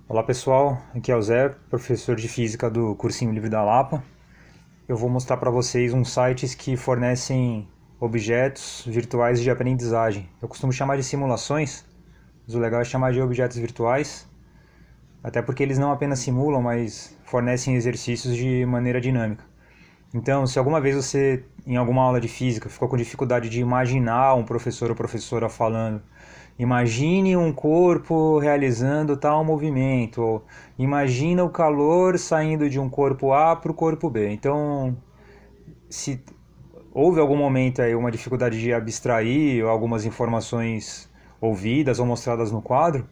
Olá pessoal, aqui é o Zé, professor de Física do Cursinho Livre da Lapa. Eu vou mostrar para vocês uns sites que fornecem objetos virtuais de aprendizagem. Eu costumo chamar de simulações, mas o legal é chamar de objetos virtuais, até porque eles não apenas simulam, mas fornecem exercícios de maneira dinâmica. Então, se alguma vez você, em alguma aula de física, ficou com dificuldade de imaginar um professor ou professora falando, imagine um corpo realizando tal movimento, ou imagina o calor saindo de um corpo A para o corpo B. Então, se houve algum momento aí uma dificuldade de abstrair algumas informações ouvidas ou mostradas no quadro,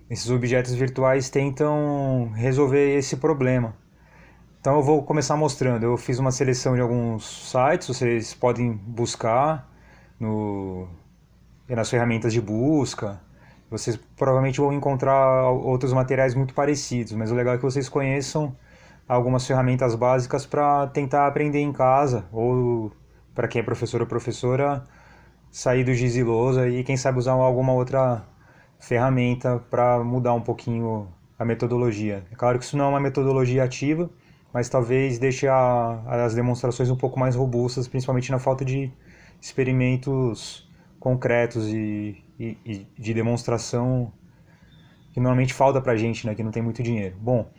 esses objetos virtuais tentam resolver esse problema. Então eu vou começar mostrando. Eu fiz uma seleção de alguns sites, vocês podem buscar no, nas ferramentas de busca. Vocês provavelmente vão encontrar outros materiais muito parecidos, mas o legal é que vocês conheçam algumas ferramentas básicas para tentar aprender em casa, ou para quem é professor ou professora, sair do giz e lousa e quem sabe usar alguma outra ferramenta para mudar um pouquinho a metodologia. É claro que isso não é uma metodologia ativa, mas talvez deixe as demonstrações um pouco mais robustas, principalmente na falta de experimentos concretos e de demonstração que normalmente falta pra gente, né, que não tem muito dinheiro. Bom,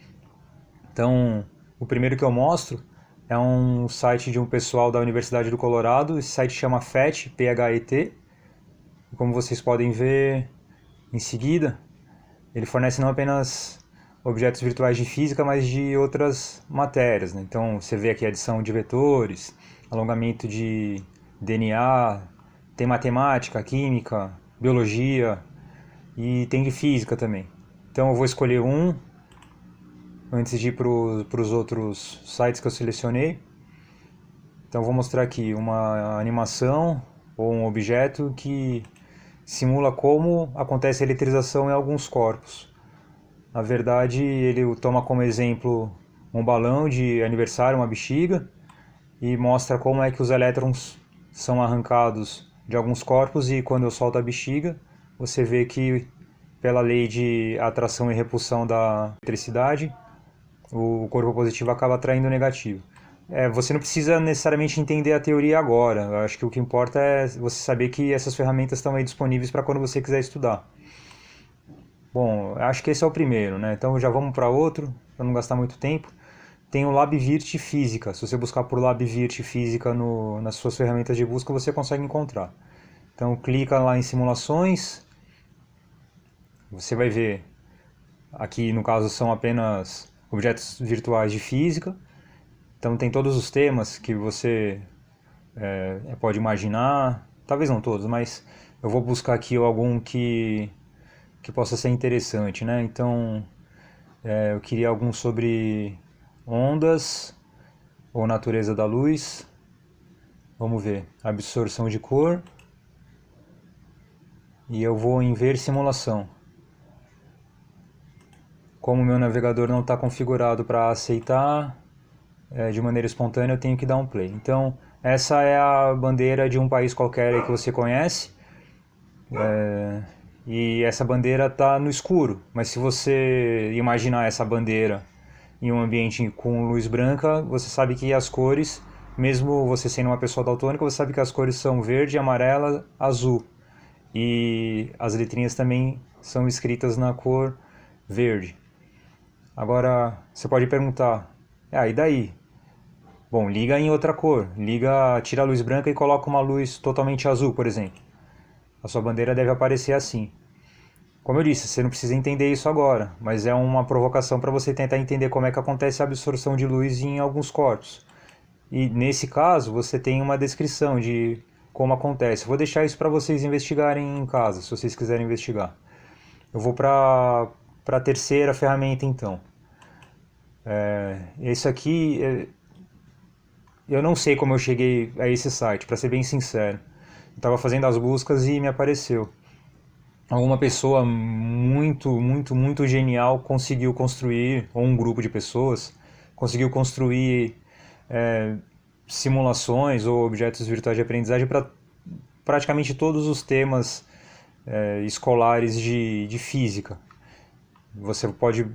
então o primeiro que eu mostro é um site de um pessoal da Universidade do Colorado. Esse site chama PHET, P-H-E-T. Como vocês podem ver em seguida, ele fornece não apenas objetos virtuais de física, mas de outras matérias, né? Então você vê aqui adição de vetores, alongamento de DNA, tem matemática, química, biologia e tem de física também. Então eu vou escolher um antes de ir para os outros sites que eu selecionei. Então eu vou mostrar aqui uma animação ou um objeto que simula como acontece a eletrização em alguns corpos. Na verdade, ele toma como exemplo um balão de aniversário, uma bexiga, e mostra como é que os elétrons são arrancados de alguns corpos e quando eu solto a bexiga, você vê que pela lei de atração e repulsão da eletricidade, o corpo positivo acaba atraindo o negativo. Você não precisa necessariamente entender a teoria agora. Eu acho que o que importa é você saber que essas ferramentas estão aí disponíveis para quando você quiser estudar. Bom, acho que esse é o primeiro, né? Então já vamos para outro, para não gastar muito tempo. Tem o LabVirt Física. Se você buscar por LabVirt Física nas suas ferramentas de busca, você consegue encontrar. Então clica lá em simulações, você vai ver, aqui no caso são apenas objetos virtuais de física. Então tem todos os temas que você pode imaginar, talvez não todos, mas eu vou buscar aqui algum que possa ser interessante, né? Então eu queria algum sobre ondas ou natureza da luz. Vamos ver, absorção de cor. E eu vou em ver simulação. Como o meu navegador não está configurado para aceitar de maneira espontânea, eu tenho que dar um play. Então, essa é a bandeira de um país qualquer aí que você conhece. E essa bandeira está no escuro. Mas se você imaginar essa bandeira em um ambiente com luz branca, você sabe que as cores, mesmo você sendo uma pessoa daltônica, você sabe que as cores são verde, amarela, azul. E as letrinhas também são escritas na cor verde. Agora, você pode perguntar, e daí? Bom, liga em outra cor, tira a luz branca e coloca uma luz totalmente azul, por exemplo. A sua bandeira deve aparecer assim. Como eu disse, você não precisa entender isso agora, mas é uma provocação para você tentar entender como é que acontece a absorção de luz em alguns corpos. E nesse caso, você tem uma descrição de como acontece. Vou deixar isso para vocês investigarem em casa, se vocês quiserem investigar. Eu vou para a terceira ferramenta então. Esse aqui, eu não sei como eu cheguei a esse site, para ser bem sincero. Eu estava fazendo as buscas e me apareceu. Alguma pessoa muito genial conseguiu construir, ou um grupo de pessoas, conseguiu construir é, simulações ou objetos virtuais de aprendizagem para praticamente todos os temas escolares de física. Você pode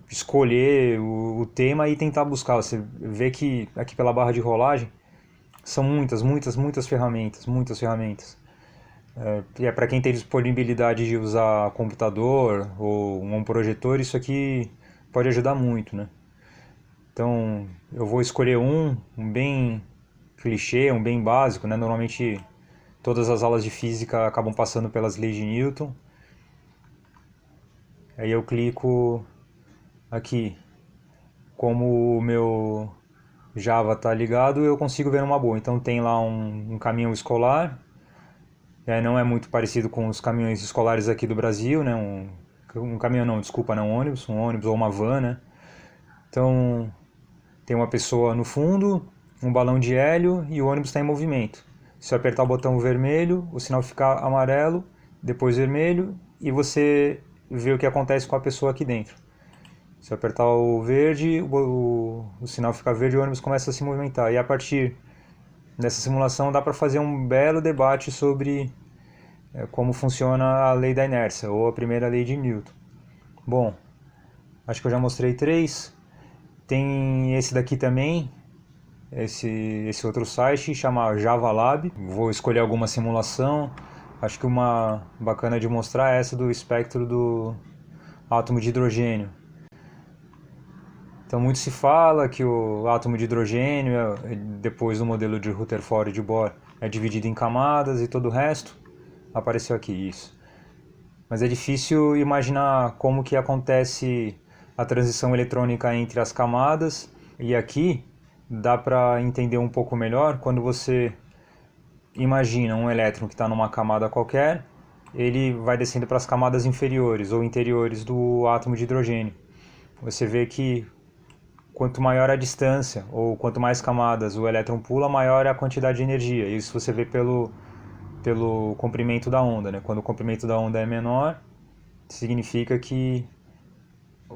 escolher o tema e tentar buscar. Você vê que aqui pela barra de rolagem são muitas ferramentas, muitas ferramentas. E para quem tem disponibilidade de usar computador ou um projetor, isso aqui pode ajudar muito, né? Então, eu vou escolher um bem clichê, um bem básico, né? Normalmente todas as aulas de física acabam passando pelas leis de Newton. Aí eu clico aqui. Como o meu Java está ligado, eu consigo ver numa boa. Então tem lá um caminhão escolar. Não é muito parecido com os caminhões escolares aqui do Brasil, né? Um caminhão não, desculpa, não, um ônibus ou uma van, né? Então tem uma pessoa no fundo, um balão de hélio e o ônibus está em movimento. Se eu apertar o botão vermelho, o sinal fica amarelo, depois vermelho, e você vê o que acontece com a pessoa aqui dentro. Se eu apertar o verde, o sinal fica verde e o ônibus começa a se movimentar. E a partir dessa simulação dá para fazer um belo debate sobre como funciona a lei da inércia, ou a primeira lei de Newton. Bom, acho que eu já mostrei três. Tem esse daqui também, esse outro site, chama Java Lab. Vou escolher alguma simulação. Acho que uma bacana de mostrar é essa do espectro do átomo de hidrogênio. Então muito se fala que o átomo de hidrogênio, depois do modelo de Rutherford e de Bohr, é dividido em camadas e todo o resto. Apareceu aqui isso. Mas é difícil imaginar como que acontece a transição eletrônica entre as camadas. E aqui dá para entender um pouco melhor quando você imagina um elétron que está numa camada qualquer, ele vai descendo para as camadas inferiores ou interiores do átomo de hidrogênio. Você vê que quanto maior a distância ou quanto mais camadas o elétron pula, maior é a quantidade de energia. Isso você vê pelo comprimento da onda, né? Quando o comprimento da onda é menor, significa que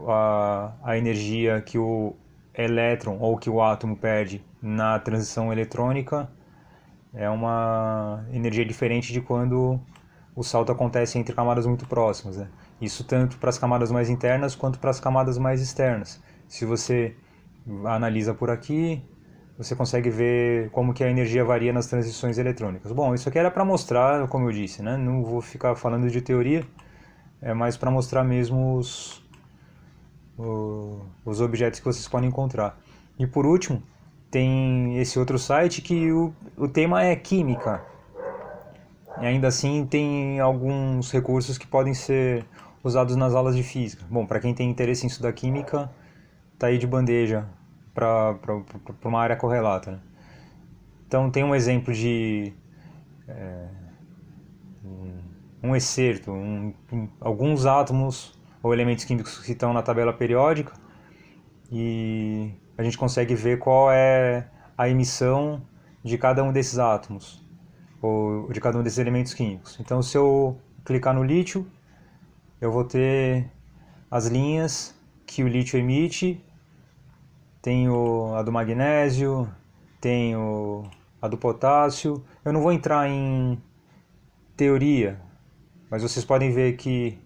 a energia que o elétron ou que o átomo perde na transição eletrônica é uma energia diferente de quando o salto acontece entre camadas muito próximas, né? Isso tanto para as camadas mais internas quanto para as camadas mais externas. Se você analisa por aqui, você consegue ver como que a energia varia nas transições eletrônicas. Bom, isso aqui era para mostrar, como eu disse, né? Não vou ficar falando de teoria, é mais para mostrar mesmo os objetos que vocês podem encontrar. E por último, tem esse outro site que o tema é química. E ainda assim tem alguns recursos que podem ser usados nas aulas de física. Bom, para quem tem interesse em estudar química, tá aí de bandeja para uma área correlata, né? Então tem um exemplo de um excerto, alguns átomos ou elementos químicos que estão na tabela periódica, e a gente consegue ver qual é a emissão de cada um desses átomos ou de cada um desses elementos químicos. Então, se eu clicar no lítio, eu vou ter as linhas que o lítio emite. Tenho a do magnésio, tenho a do potássio. Eu não vou entrar em teoria, mas vocês podem ver que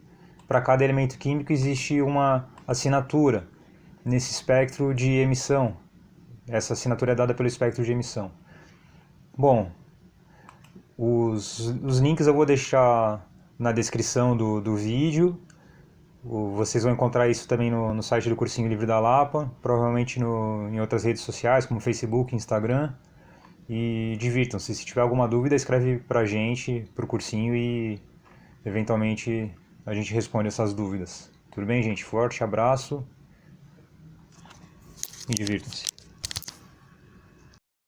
para cada elemento químico existe uma assinatura nesse espectro de emissão. Essa assinatura é dada pelo espectro de emissão. Bom, os links eu vou deixar na descrição do vídeo. Vocês vão encontrar isso também no site do Cursinho Livre da Lapa, provavelmente em outras redes sociais, como Facebook, Instagram. E divirtam-se. Se tiver alguma dúvida, escreve pra gente, pro cursinho, e eventualmente a gente responde essas dúvidas. Tudo bem, gente? Forte abraço e divirtam-se.